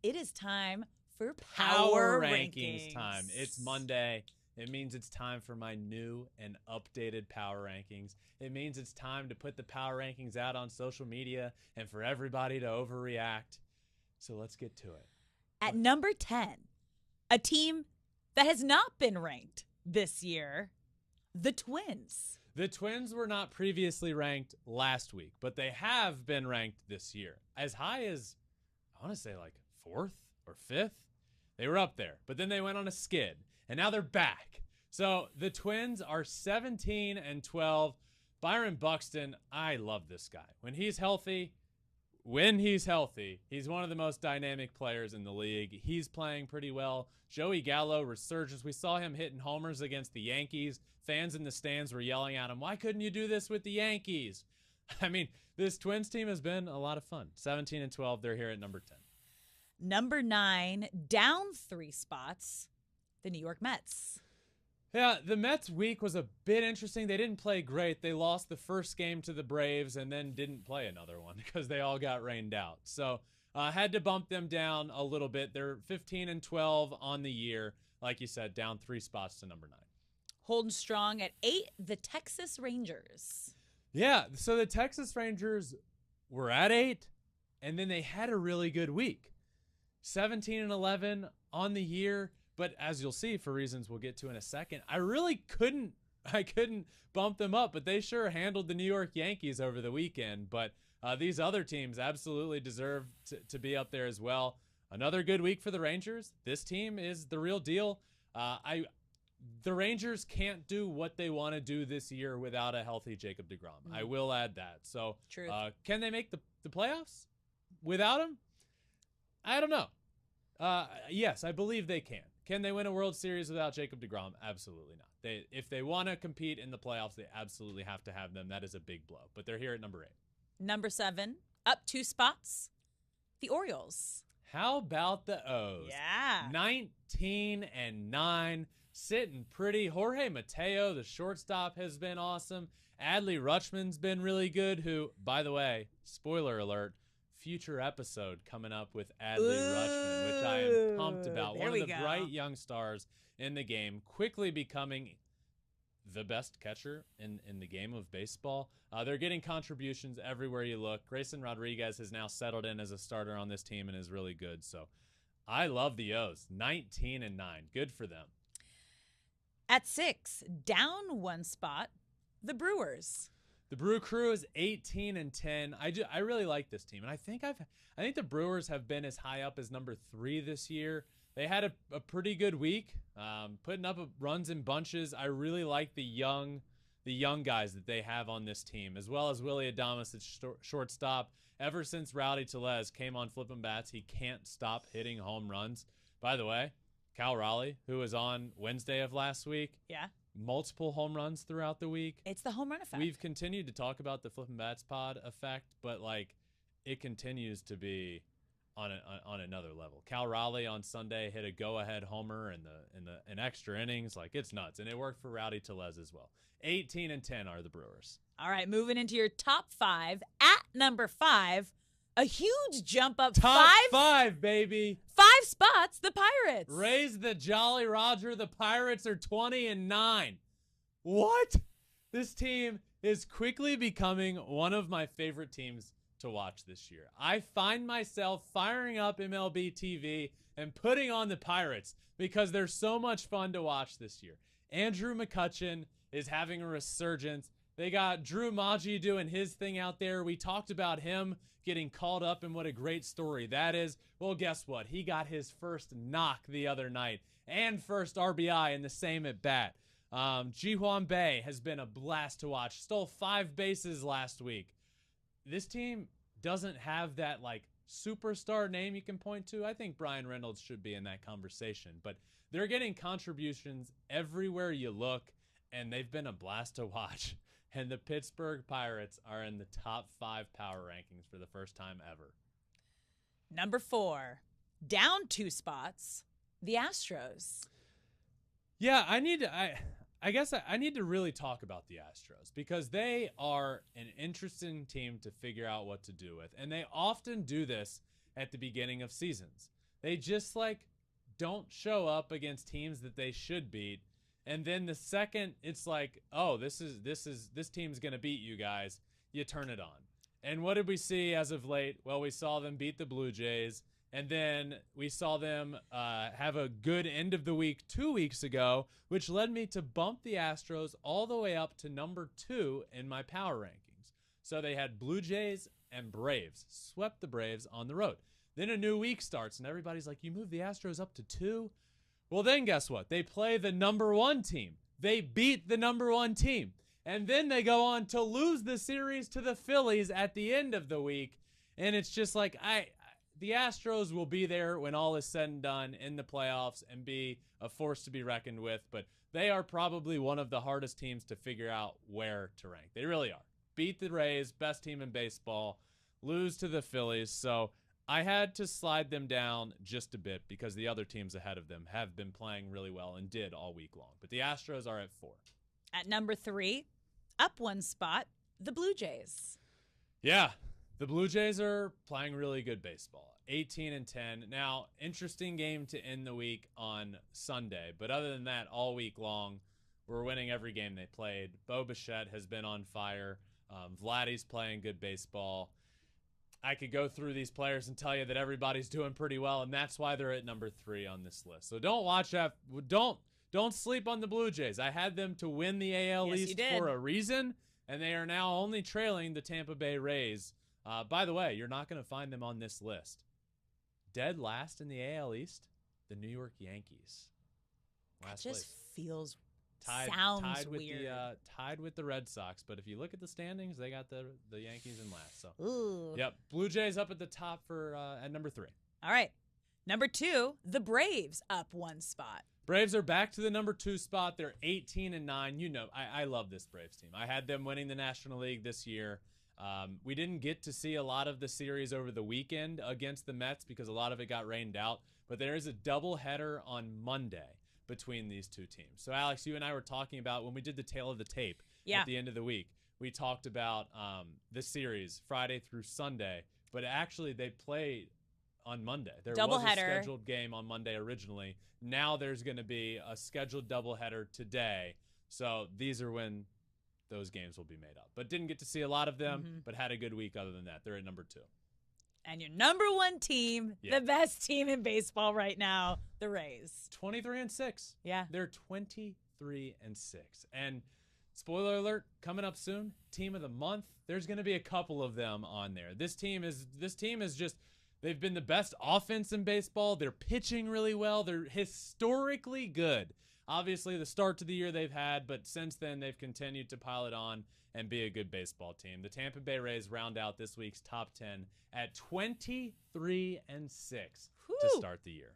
It is time for Power Rankings time. It's Monday. It means it's time for my new and updated Power Rankings. It means it's time to put the Power Rankings out on social media and for everybody to overreact. So let's get to it. At number 10, a team that has not been ranked this year, the Twins. The Twins were not previously ranked last week, but they have been ranked this year. As high as, I want to say like 4th or 5th. They were up there, but then they went on a skid, and now they're back. So the Twins are 17-12. Byron Buxton, I love this guy. When he's healthy, he's one of the most dynamic players in the league. He's playing pretty well. Joey Gallo resurgence. We saw him hitting homers against the Yankees. Fans in the stands were yelling at him, "Why couldn't you do this with the Yankees?" I mean, this Twins team has been a lot of fun. 17-12, they're here at number 10. Number 9, down 3 spots, the New York Mets. Yeah, the Mets week was a bit interesting. They didn't play great. They lost the first game to the Braves and then didn't play another one because they all got rained out. So had to bump them down a little bit. They're 15-12 on the year. Like you said, down 3 spots to number 9. Holding strong at 8, the Texas Rangers. Yeah, so the Texas Rangers were at 8, and then they had a really good week. 17-11 on the year, but as you'll see, for reasons we'll get to in a second, I couldn't bump them up, but they sure handled the New York Yankees over the weekend. But these other teams absolutely deserve to be up there as well. Another good week for the Rangers. This team is the real deal. The Rangers can't do what they want to do this year without a healthy Jacob deGrom. I will add that. So can they make the playoffs without him? I don't know. Yes, I believe they can. Can they win a World Series without Jacob deGrom? Absolutely not. If they want to compete in the playoffs, they absolutely have to have them. That is a big blow. But they're here at number 8. Number 7, up 2 spots, the Orioles. How about the O's? Yeah. 19-9, sitting pretty. Jorge Mateo, the shortstop, has been awesome. Adley Rutschman's been really good, who, by the way, spoiler alert, future episode coming up with Adley Rutschman, which I am pumped about. One of the bright young stars in the game, quickly becoming the best catcher in the game of baseball. They're getting contributions everywhere you look. Grayson Rodriguez has now settled in as a starter on this team and is really good. So I love the O's. 19-9. Good for them. At 6, down 1 spot, the Brewers. The Brew Crew is 18-10. I really like this team, and I think the Brewers have been as high up as number 3 this year. They had a pretty good week, putting up runs in bunches. I really like the young guys that they have on this team, as well as Willy Adames at shortstop. Ever since Rowdy Tellez came on Flippin' Bats, he can't stop hitting home runs. By the way, Cal Raleigh, who was on Wednesday of last week, multiple home runs throughout the week. It's the home run effect. We've continued to talk about the Flippin' Bats pod effect, but it continues to be on another level. Cal Raleigh on Sunday hit a go-ahead homer in extra innings. It's nuts, and it worked for Rowdy Tellez as well. 18-10 are the Brewers. All right, moving into your top 5. At number 5, a huge jump up. Top 5, baby. 5 spots, the Pirates. Raise the Jolly Roger. The Pirates are 20-9. What? This team is quickly becoming one of my favorite teams to watch this year. I find myself firing up MLB TV and putting on the Pirates because they're so much fun to watch this year. Andrew McCutchen is having a resurgence. They got Drew Maggi doing his thing out there. We talked about him getting called up, and what a great story that is. Well, guess what? He got his first knock the other night and first RBI in the same at bat. Ji-Hwan Bae has been a blast to watch. Stole 5 bases last week. This team doesn't have that superstar name you can point to. I think Brian Reynolds should be in that conversation, but they're getting contributions everywhere you look, and they've been a blast to watch. And the Pittsburgh Pirates are in the top 5 power rankings for the first time ever. Number 4, down 2 spots, the Astros. Yeah, I guess I need to really talk about the Astros because they are an interesting team to figure out what to do with. And they often do this at the beginning of seasons. They just like don't show up against teams that they should beat. And then the second it's like, oh, this team's going to beat you guys, you turn it on. And what did we see as of late? Well, we saw them beat the Blue Jays, and then we saw them have a good end of the week 2 weeks ago, which led me to bump the Astros all the way up to number 2 in my power rankings. So they had Blue Jays and Braves, swept the Braves on the road. Then a new week starts, and everybody's like, you moved the Astros up to 2? Well, then guess what? They play the number 1 team. They beat the number 1 team. And then they go on to lose the series to the Phillies at the end of the week. And it's just like, the Astros will be there when all is said and done in the playoffs and be a force to be reckoned with. But they are probably one of the hardest teams to figure out where to rank. They really are. Beat the Rays, best team in baseball, lose to the Phillies. So I had to slide them down just a bit because the other teams ahead of them have been playing really well and did all week long. But the Astros are at 4. At number 3, up 1 spot, the Blue Jays. Yeah, the Blue Jays are playing really good baseball. 18-10. Now, interesting game to end the week on Sunday. But other than that, all week long, we're winning every game they played. Bo Bichette has been on fire. Vladdy's playing good baseball. I could go through these players and tell you that everybody's doing pretty well, and that's why they're at number 3 on this list. So don't watch that. Don't sleep on the Blue Jays. I had them to win the AL East for a reason, and they are now only trailing the Tampa Bay Rays. By the way, you're not going to find them on this list. Dead last in the AL East, the New York Yankees. Last place. Feels tied weird. with the Red Sox, but if you look at the standings, they got the Yankees in last. So, ooh. Yep, Blue Jays up at the top for at number 3. All right, number 2, the Braves up 1 spot. Braves are back to the number 2 spot. They're 18-9. You know, I love this Braves team. I had them winning the National League this year. We didn't get to see a lot of the series over the weekend against the Mets because a lot of it got rained out. But there is a doubleheader on Monday between these two teams. So, Alex, you and I were talking about when we did the tail of the tape at the end of the week. We talked about the series Friday through Sunday, but actually they played on Monday. There was a scheduled game on Monday originally. Now there's going to be a scheduled doubleheader today. So these are when those games will be made up. But didn't get to see a lot of them, but had a good week other than that. They're at number 2. And your number 1 team, the best team in baseball right now, the Rays. 23-6. Yeah. They're 23-6. And spoiler alert, coming up soon, team of the month. There's going to be a couple of them on there. This team is just, they've been the best offense in baseball. They're pitching really well. They're historically good. Obviously, the start to the year they've had, but since then they've continued to pile it on and be a good baseball team. The Tampa Bay Rays round out this week's top 10 at 23-6 to start the year.